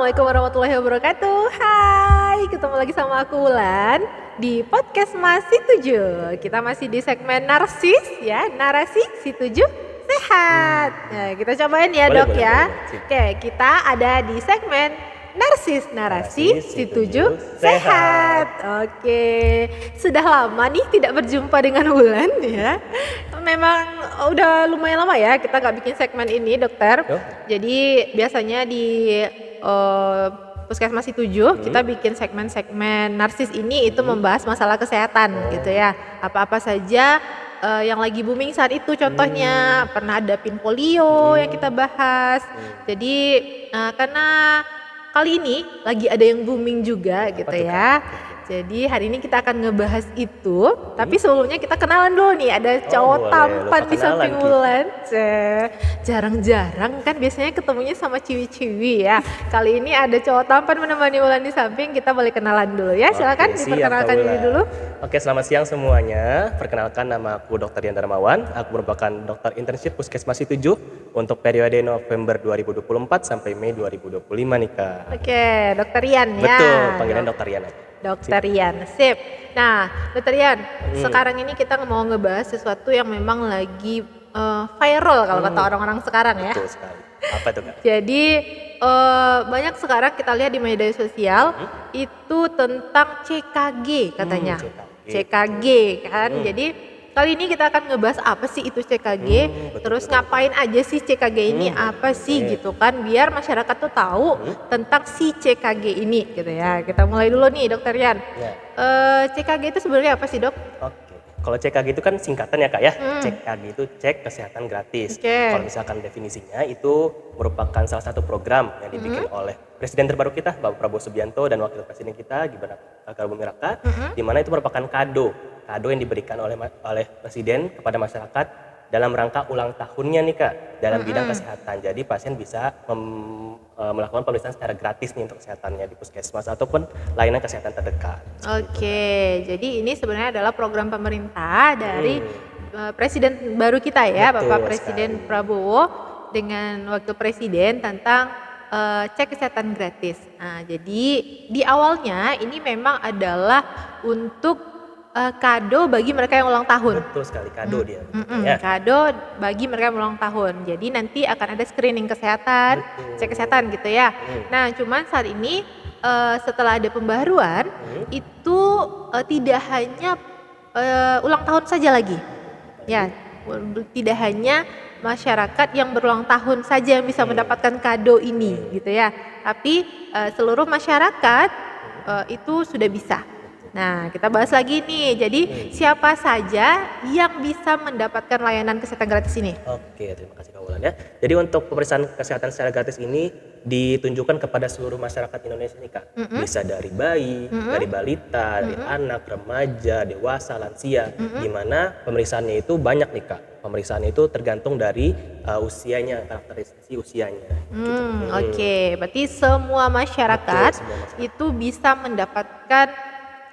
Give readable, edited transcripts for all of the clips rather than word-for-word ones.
Assalamualaikum warahmatullahi wabarakatuh. Hai, ketemu lagi sama aku Wulan di podcast Masih Tujuh. Kita masih di segmen narsis ya, narasi si tujuh sehat. Nah, kita cobain ya Boleh, dok boleh, ya. boleh. Sip. Oke, kita ada di segmen narsis narasi Narasi si si tujuh tujuh sehat. Oke, sudah lama nih tidak berjumpa dengan Wulan ya. Memang udah lumayan lama ya kita nggak bikin segmen ini dokter. Yo. Jadi biasanya di eh, Puskesmas Tujuh kita bikin segmen-segmen narsis ini itu membahas masalah kesehatan gitu ya. Apa-apa saja yang lagi booming saat itu, contohnya pernah ada pin polio yang kita bahas. Jadi karena kali ini lagi ada yang booming juga gitu tuh, ya. Jadi hari ini kita akan ngebahas itu, tapi sebelumnya kita kenalan dulu nih. Ada cowok boleh. tampan Lupa di samping kenalan kita. Wulan. Jarang-jarang kan biasanya ketemunya sama ciwi-ciwi ya. Kali ini ada cowok tampan menemani Wulan di samping. Kita boleh kenalan dulu ya. Silakan Oke, siap, diperkenalkan Kak diri Wulan. dulu. Oke, selamat siang semuanya. Perkenalkan, nama aku Dr. Rian Darmawan. Aku merupakan dokter internship Puskesmas 7 untuk periode November 2024 sampai Mei 2025 nih, Kak. Oke, Dokter Rian ya. Betul, panggilan Dokter Rian aja. Dokter Rian, sip. Nah, Dokter Rian, sekarang ini kita mau ngebahas sesuatu yang memang lagi viral kalau kata orang-orang sekarang ya. Betul sekali. Apa tuh, Kak? Jadi banyak sekarang kita lihat di media sosial itu tentang CKG katanya. CKG. CKG kan. Jadi kali ini kita akan ngebahas apa sih itu CKG, terus ngapain aja sih CKG ini, apa sih gitu kan, biar masyarakat tuh tahu tentang si CKG ini gitu ya. Kita mulai dulu nih Dokter Rian. Ya. CKG itu sebenarnya apa sih dok? Oke. Kalau CKG itu kan singkatan ya, Kak ya. CKG itu cek kesehatan gratis. Oke. Kalau misalkan definisinya itu merupakan salah satu program yang dibikin oleh Presiden terbaru kita, Bapak Prabowo Subianto, dan Wakil Presiden kita, Gibran Rakabuming Raka, di mana itu merupakan kado yang diberikan oleh Presiden kepada masyarakat dalam rangka ulang tahunnya nih, Kak, dalam bidang kesehatan. Jadi pasien bisa melakukan pemeriksaan secara gratis nih untuk kesehatannya di puskesmas ataupun layanan kesehatan terdekat. Oke, jadi ini sebenarnya adalah program pemerintah dari Presiden baru kita ya, Betul Bapak Presiden sekali. Prabowo dengan Wakil Presiden tentang cek kesehatan gratis. Nah, jadi di awalnya ini memang adalah untuk kado bagi mereka yang ulang tahun. Betul sekali, kado dia. Ya. Kado bagi mereka yang ulang tahun. Jadi nanti akan ada screening kesehatan, cek kesehatan gitu ya. Nah, cuman saat ini setelah ada pembaruan itu tidak hanya ulang tahun saja lagi. Ya, tidak hanya masyarakat yang berulang tahun saja yang bisa mendapatkan kado ini gitu ya. Tapi seluruh masyarakat itu sudah bisa. Nah, kita bahas lagi nih. Jadi, siapa saja yang bisa mendapatkan layanan kesehatan gratis ini? Oke, terima kasih Kak Wulan ya. Jadi untuk pemeriksaan kesehatan secara gratis ini ditunjukkan kepada seluruh masyarakat Indonesia nih, Kak. Bisa dari bayi, dari balita, dari anak, remaja, dewasa, lansia. Di mana pemeriksaannya itu banyak nih, Kak. Pemeriksaannya itu tergantung dari usianya, karakteristik usianya. Oke, berarti semua masyarakat, Betul, semua masyarakat. itu bisa mendapatkan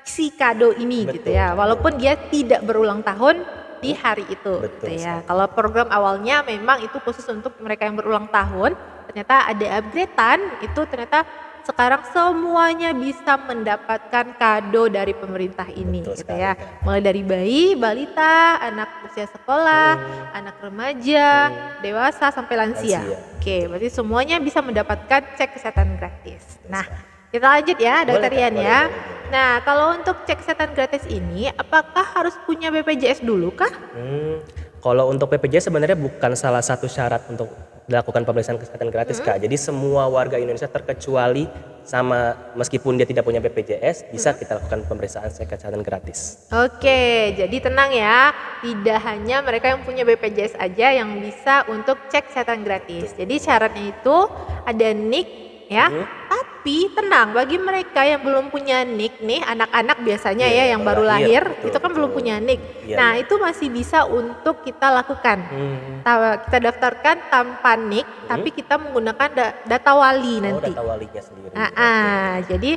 si kado ini gitu ya, Betul. walaupun dia tidak berulang tahun di hari itu Betul gitu ya. Kalau program awalnya memang itu khusus untuk mereka yang berulang tahun, ternyata ada upgradean itu ternyata sekarang semuanya bisa mendapatkan kado dari pemerintah ini. Betul gitu sekali, ya. Kak. Mulai dari bayi, balita, anak usia sekolah, anak remaja, dewasa sampai lansia. Lansia. Oke, berarti semuanya bisa mendapatkan cek kesehatan gratis. Nah, kita lanjut ya, Dokter Boleh, Kak. Rian Boleh, ya. boleh. Nah, kalau untuk cek kesehatan gratis ini, apakah harus punya BPJS dulu kah? Kalau untuk BPJS sebenarnya bukan salah satu syarat untuk dilakukan pemeriksaan kesehatan gratis, Kak. Jadi semua warga Indonesia terkecuali sama meskipun dia tidak punya BPJS bisa kita lakukan pemeriksaan kesehatan gratis. Oke, jadi tenang ya, tidak hanya mereka yang punya BPJS aja yang bisa untuk cek kesehatan gratis. Jadi syaratnya itu ada NIK ya, tapi tenang bagi mereka yang belum punya NIK nih, anak-anak biasanya Iya, ya yang baru lahir, betul, itu kan belum betul. punya NIK. Iya, Nah, iya. itu masih bisa untuk kita lakukan. Kita daftarkan tanpa NIK, tapi kita menggunakan data wali nanti. Data walinya sendiri. Jadi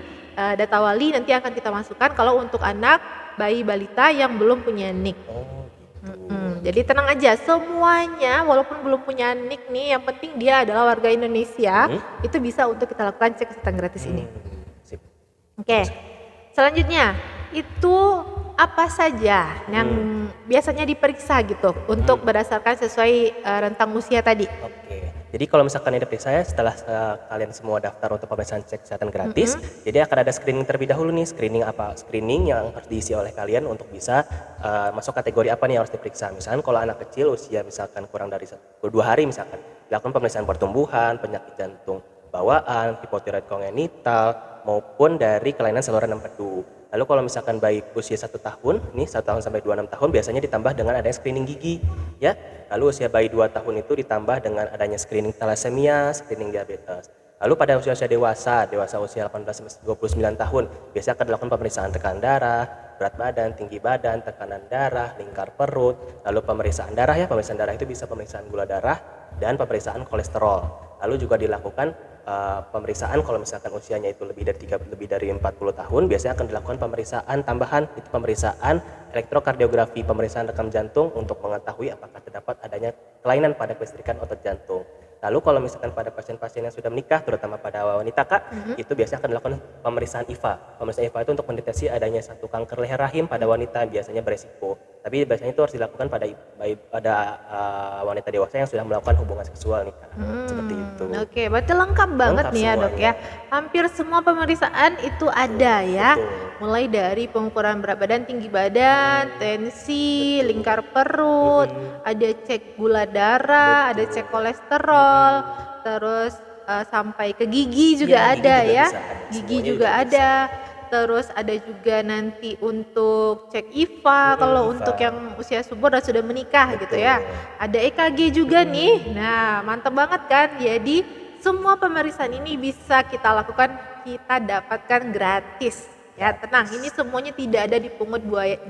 data wali nanti akan kita masukkan kalau untuk anak bayi balita yang belum punya NIK. Oh, gitu. Jadi tenang aja, semuanya walaupun belum punya NIK nih, yang penting dia adalah warga Indonesia, itu bisa untuk kita lakukan cek kesehatan gratis ini. Sip. Oke, selanjutnya itu apa saja yang biasanya diperiksa gitu untuk berdasarkan sesuai rentang usia tadi? Oke. Jadi kalau misalkan ini diperiksa ya setelah kalian semua daftar untuk pemeriksaan cek kesehatan gratis, jadi akan ada screening terlebih dahulu nih. Screening apa? Screening yang harus diisi oleh kalian untuk bisa masuk kategori apa nih yang harus diperiksa. Misalkan kalau anak kecil usia misalkan kurang dari 2 hari misalkan, dilakukan pemeriksaan pertumbuhan, penyakit jantung bawaan, hipotiroid kongenital, maupun dari kelainan saluran empedu. Lalu kalau misalkan bayi usia 1 tahun, nih 1 tahun sampai 26 tahun biasanya ditambah dengan adanya screening gigi, ya. Lalu usia bayi 2 tahun itu ditambah dengan adanya screening thalassemia, screening diabetes. Lalu pada usia-usia dewasa usia 18 sampai 29 tahun, biasanya akan dilakukan pemeriksaan tekanan darah, berat badan, tinggi badan, tekanan darah, lingkar perut, lalu pemeriksaan darah ya, pemeriksaan darah itu bisa pemeriksaan gula darah dan pemeriksaan kolesterol. Lalu juga dilakukan pemeriksaan kalau misalkan usianya itu lebih dari 40 tahun, biasanya akan dilakukan pemeriksaan tambahan, itu pemeriksaan elektrokardiografi, pemeriksaan rekam jantung untuk mengetahui apakah terdapat adanya kelainan pada kelistrikan otot jantung. Lalu kalau misalkan pada pasien-pasien yang sudah menikah, terutama pada wanita Kak, itu biasanya akan dilakukan pemeriksaan IVA. Pemeriksaan IVA itu untuk mendeteksi adanya satu kanker leher rahim pada wanita, biasanya beresiko. Tapi biasanya itu harus dilakukan pada wanita dewasa yang sudah melakukan hubungan seksual nih Kak. Seperti itu. Oke, berarti lengkap banget Lengkap nih ya dok ya. Hampir semua pemeriksaan itu ada ya. Betul. Mulai dari pengukuran berat badan, tinggi badan, tensi, lingkar perut, ada cek gula darah, ada cek kolesterol, terus sampai ke gigi juga Iya, ada gigi juga ya. bisa, Gigi semuanya juga juga ada. Terus ada juga nanti untuk cek IVA kalau IVA. untuk yang usia subur dan sudah menikah gitu ya. Ada EKG juga nih. Nah, mantap banget kan? Jadi semua pemeriksaan ini bisa kita lakukan, kita dapatkan gratis. Ya, tenang, ini semuanya tidak ada dipungut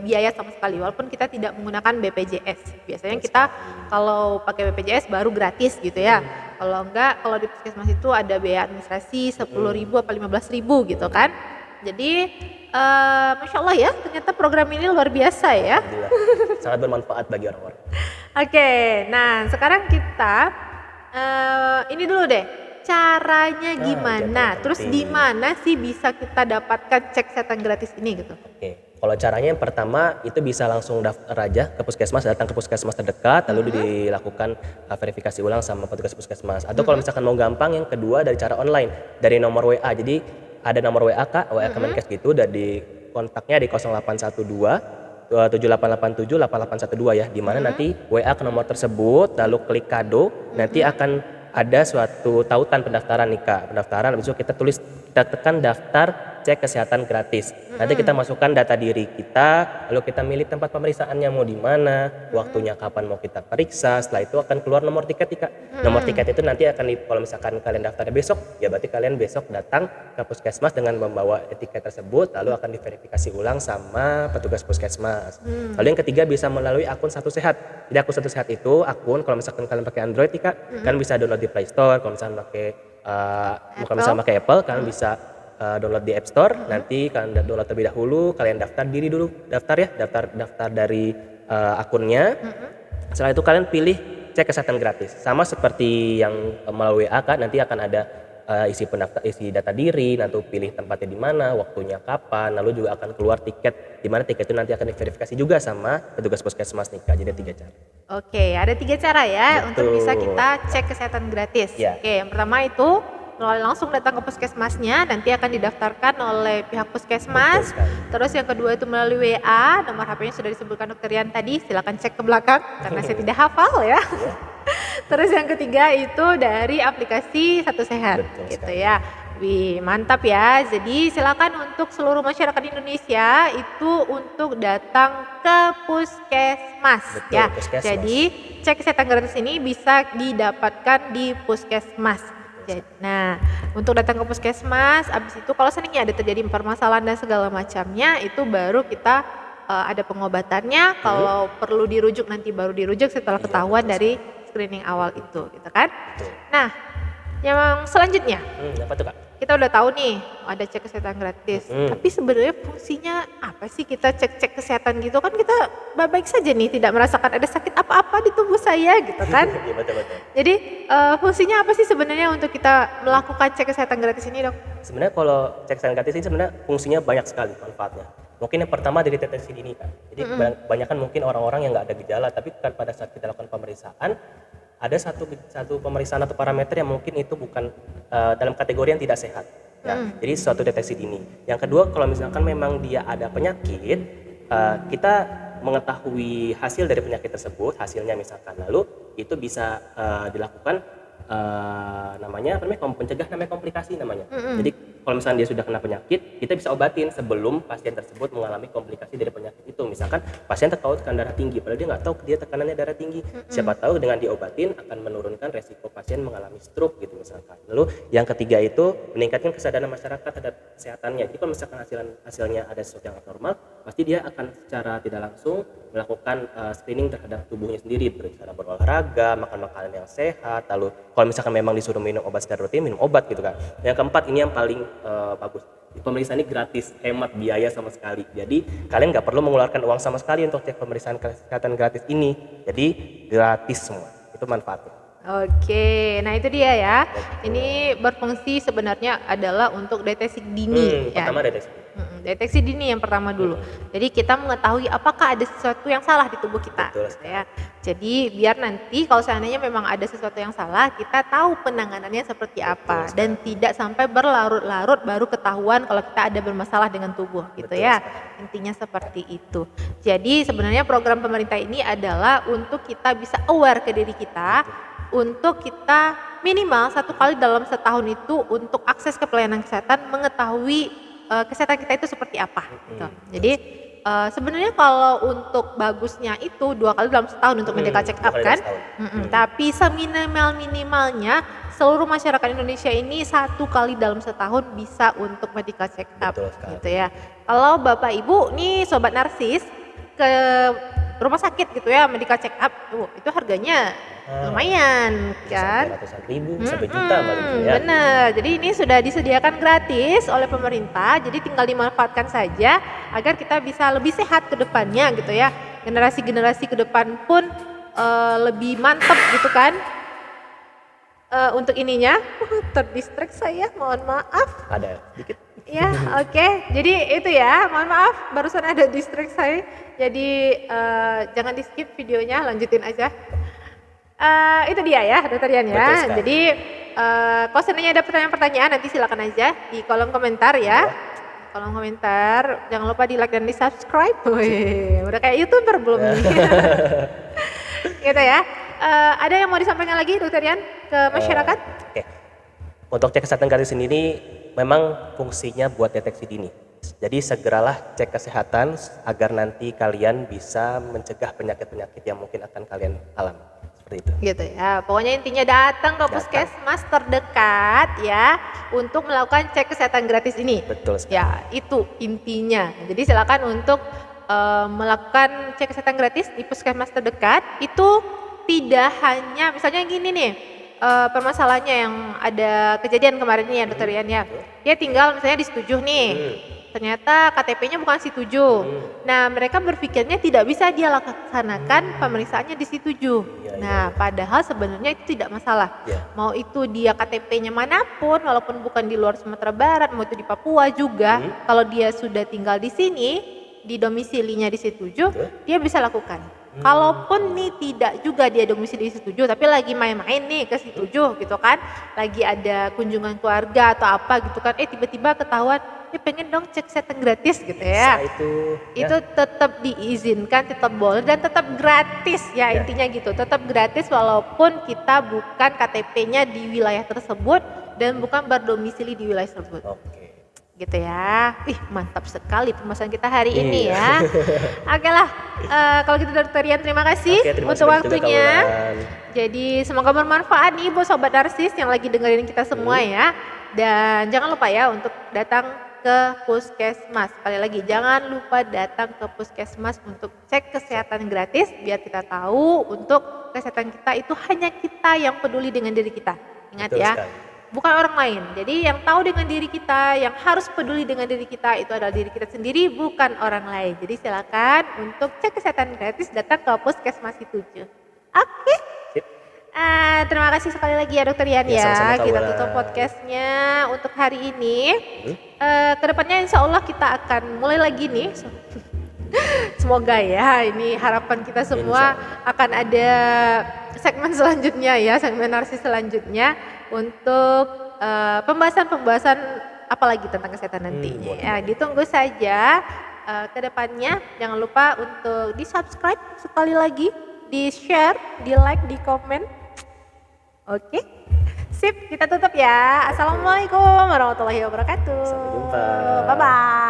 biaya sama sekali walaupun kita tidak menggunakan BPJS. Biasanya kita kalau pakai BPJS baru gratis gitu ya. Kalau enggak, kalau di puskesmas itu ada biaya administrasi 10.000 atau 15.000 gitu kan. Jadi Masya Allah ya, ternyata program ini luar biasa ya. Alhamdulillah, sangat bermanfaat bagi orang-orang. Oke, nah sekarang kita ini dulu deh, caranya gimana? yang Terus penting. di mana sih bisa kita dapatkan cek kesehatan gratis ini gitu? Oke, kalau caranya yang pertama itu bisa langsung daftar aja ke puskesmas, datang ke puskesmas terdekat, lalu dilakukan verifikasi ulang sama petugas puskesmas. Atau kalau misalkan mau gampang, yang kedua dari cara online, dari nomor WA. Jadi ada nomor WA Kak, WA Kemenkes gitu, dan di kontaknya di 0812 7887 8812 ya, di mana nanti WA ke nomor tersebut, lalu klik kado, nanti akan ada suatu tautan pendaftaran nih Kak. Pendaftaran, habis itu kita tekan daftar cek kesehatan gratis. Nanti kita masukkan data diri kita, lalu kita milih tempat pemeriksaannya mau di mana, waktunya kapan mau kita periksa. Setelah itu akan keluar nomor tiket nih Kak. Nomor tiket itu nanti akan kalau misalkan kalian daftarnya besok, ya berarti kalian besok datang ke puskesmas dengan membawa tiket tersebut, lalu akan diverifikasi ulang sama petugas puskesmas. Lalu yang ketiga bisa melalui akun Satu Sehat. Jadi akun Satu Sehat itu akun, kalau misalkan kalian pakai Android nih Kak, kalian bisa download di Play Store. Kalau misalkan pakai Apple, kalian bisa download di App Store. Nanti kalian download terlebih dahulu, kalian daftar dari akunnya. Setelah itu kalian pilih cek kesehatan gratis. Sama seperti yang melalui WA Kak, nanti akan ada isi data diri, nanti pilih tempatnya di mana, waktunya kapan, lalu juga akan keluar tiket, di mana tiket itu nanti akan diverifikasi juga sama petugas puskesmas nih Kak. Jadi 3 cara. Oke, ada 3 cara ya untuk Betul. bisa kita cek kesehatan gratis. Ya. Oke, yang pertama itu langsung datang ke puskesmasnya, nanti akan didaftarkan oleh pihak puskesmas. Betul sekali. Terus yang kedua itu melalui WA, nomor HP-nya sudah disebutkan Dokter Rian tadi, silakan cek ke belakang karena saya tidak hafal ya. Terus yang ketiga itu dari aplikasi Satu Sehat. Betul Gitu sekali. ya. Wih, mantap ya. Jadi silakan untuk seluruh masyarakat Indonesia itu untuk datang ke puskesmas. Betul, Ya. puskesmas. Jadi cek kesehatan gratis ini bisa didapatkan di puskesmas. Nah, untuk datang ke puskesmas, abis itu kalau seandainya ada terjadi permasalahan dan segala macamnya, itu baru kita ada pengobatannya. Kalau perlu dirujuk nanti baru dirujuk setelah ketahuan dari screening awal itu, gitu kan? Nah, yang selanjutnya. Apa tuh Kak? kita udah tahu nih ada cek kesehatan gratis. Tapi sebenarnya fungsinya apa sih kita cek kesehatan gitu kan, kita baik-baik saja nih, tidak merasakan ada sakit apa-apa di tubuh saya gitu kan. Iya, betul-betul. Jadi fungsinya apa sih sebenarnya untuk kita melakukan cek kesehatan gratis ini, Dok? Sebenarnya kalau cek kesehatan gratis ini sebenarnya fungsinya banyak sekali manfaatnya. Mungkin yang pertama dari deteksi dini kan. Jadi kebanyakan mungkin orang-orang yang nggak ada gejala, tapi kan pada saat kita lakukan pemeriksaan ada satu pemeriksaan atau parameter yang mungkin itu bukan dalam kategori yang tidak sehat. Ya, jadi suatu deteksi dini. Yang kedua, kalau misalkan memang dia ada penyakit, kita mengetahui hasil dari penyakit tersebut, hasilnya misalkan, lalu itu bisa dilakukan namanya mencegah namanya komplikasi namanya. Jadi kalau misalnya dia sudah kena penyakit, kita bisa obatin sebelum pasien tersebut mengalami komplikasi dari penyakit itu. Misalkan pasien tertahu tekanan darah tinggi, padahal dia nggak tahu dia tekanannya darah tinggi. Siapa tahu dengan diobatin akan menurunkan resiko pasien mengalami stroke gitu misalkan. Lalu yang ketiga itu meningkatkan kesadaran masyarakat terhadap kesehatannya. Jadi kalau misalkan hasilnya ada sesuatu yang abnormal, pasti dia akan secara tidak langsung melakukan screening terhadap tubuhnya sendiri, cara berolahraga, makan makanan yang sehat, lalu kalau misalkan memang disuruh minum obat secara rutin, minum obat gitu kan. Yang keempat, ini yang paling bagus, pemeriksaan ini gratis, hemat biaya sama sekali. Jadi kalian nggak perlu mengeluarkan uang sama sekali untuk cek pemeriksaan kesehatan gratis ini. Jadi gratis semua, itu manfaatnya. Oke, nah itu dia ya. Ini berfungsi sebenarnya adalah untuk deteksi dini. Pertama deteksi. Deteksi dini yang pertama dulu. Jadi kita mengetahui apakah ada sesuatu yang salah di tubuh kita. Betul gitu ya. Jadi biar nanti kalau seandainya memang ada sesuatu yang salah, kita tahu penanganannya seperti apa. Dan tidak sampai berlarut-larut baru ketahuan kalau kita ada bermasalah dengan tubuh gitu ya. Intinya seperti itu. Jadi sebenarnya program pemerintah ini adalah untuk kita bisa aware ke diri kita, untuk kita minimal 1 kali dalam setahun itu untuk akses ke pelayanan kesehatan, mengetahui kesehatan kita itu seperti apa gitu. Jadi sebenarnya kalau untuk bagusnya itu 2 kali dalam setahun untuk medical check up kan. Tapi seminimal-minimalnya seluruh masyarakat Indonesia ini 1 kali dalam setahun bisa untuk medical check up gitu ya. Kalau Bapak Ibu nih sobat narsis ke rumah sakit gitu ya, medical check up itu harganya lumayan kan, ratusan ribu sampai juta malah ya. Bener, jadi ini sudah disediakan gratis oleh pemerintah, jadi tinggal dimanfaatkan saja agar kita bisa lebih sehat ke depannya gitu ya. Generasi-generasi ke depan pun lebih mantap gitu kan. Untuk ininya terdistract saya, mohon maaf. Ada dikit. Ya, oke. Jadi itu ya, mohon maaf barusan ada distract saya. Jadi jangan di skip videonya, lanjutin aja. Itu dia ya, Dokter Yan ya. Jadi kalau seandainya ada pertanyaan-pertanyaan nanti silakan aja di kolom komentar ya. Kolom komentar, jangan lupa di like dan di subscribe. Wih, udah kayak YouTuber belum nih? Gitu ya. Ada yang mau disampaikan lagi Dokter Yan ke masyarakat? Oke. Untuk cek kesehatan gratis sendiri memang fungsinya buat deteksi dini. Jadi segeralah cek kesehatan agar nanti kalian bisa mencegah penyakit-penyakit yang mungkin akan kalian alami. Seperti itu. Gitu ya. Pokoknya intinya datang ke puskesmas terdekat ya untuk melakukan cek kesehatan gratis ini. Betul sekali. Ya, itu intinya. Jadi silakan untuk melakukan cek kesehatan gratis di puskesmas terdekat. Itu tidak hanya misalnya gini nih, permasalahannya yang ada kejadian kemarin nih ya Dokter Yan ya. Dia tinggal misalnya di Situjuh nih. Ternyata KTP-nya bukan Situjuh. Nah, mereka berpikirnya tidak bisa dia laksanakan pemeriksaannya di Situjuh. Nah, padahal sebenarnya itu tidak masalah. Mau itu dia KTP-nya manapun, walaupun bukan di luar Sumatera Barat, mau itu di Papua juga, kalau dia sudah tinggal di sini, di domisilinya di Situjuh, dia bisa lakukan. Kalaupun nih tidak juga dia domisili di Situjuh, tapi lagi main-main nih ke Situjuh gitu kan, lagi ada kunjungan keluarga atau apa gitu kan, tiba-tiba ketahuan, pengen dong cek kesehatan gratis gitu ya. Itu tetap diizinkan, tetap boleh dan tetap gratis ya intinya gitu, tetap gratis walaupun kita bukan KTP-nya di wilayah tersebut dan bukan berdomisili di wilayah tersebut. Gitu ya. Mantap sekali pembahasan kita hari ini ya. Oke lah, kalau gitu Dokter Yan terima kasih untuk waktunya. Jadi semoga bermanfaat nih buat sobat narsis yang lagi dengerin kita semua ya. Dan jangan lupa ya untuk datang ke puskesmas. Sekali lagi jangan lupa datang ke puskesmas untuk cek kesehatan gratis biar kita tahu untuk kesehatan kita itu hanya kita yang peduli dengan diri kita. Ingat ya. bukan orang lain. Jadi yang tahu dengan diri kita, yang harus peduli dengan diri kita itu adalah diri kita sendiri, bukan orang lain. Jadi silakan untuk cek kesehatan gratis datang ke Puskesmas 7. Oke. Sip. Terima kasih sekali lagi ya Dokter Ian Ya, ya. sama-sama, Kak Kita Wulan. tutup podcastnya untuk hari ini. Kedepannya insya Allah kita akan mulai lagi nih. Semoga ya, ini harapan kita semua akan ada segmen selanjutnya ya, segmen narsis selanjutnya untuk pembahasan-pembahasan apalagi tentang kesehatan nantinya. boleh. Ya, ditunggu saja kedepannya. Jangan lupa untuk di subscribe sekali lagi, di share, di like, di komen. Oke, sip, kita tutup ya. Assalamualaikum warahmatullahi wabarakatuh. Sampai jumpa. Bye bye.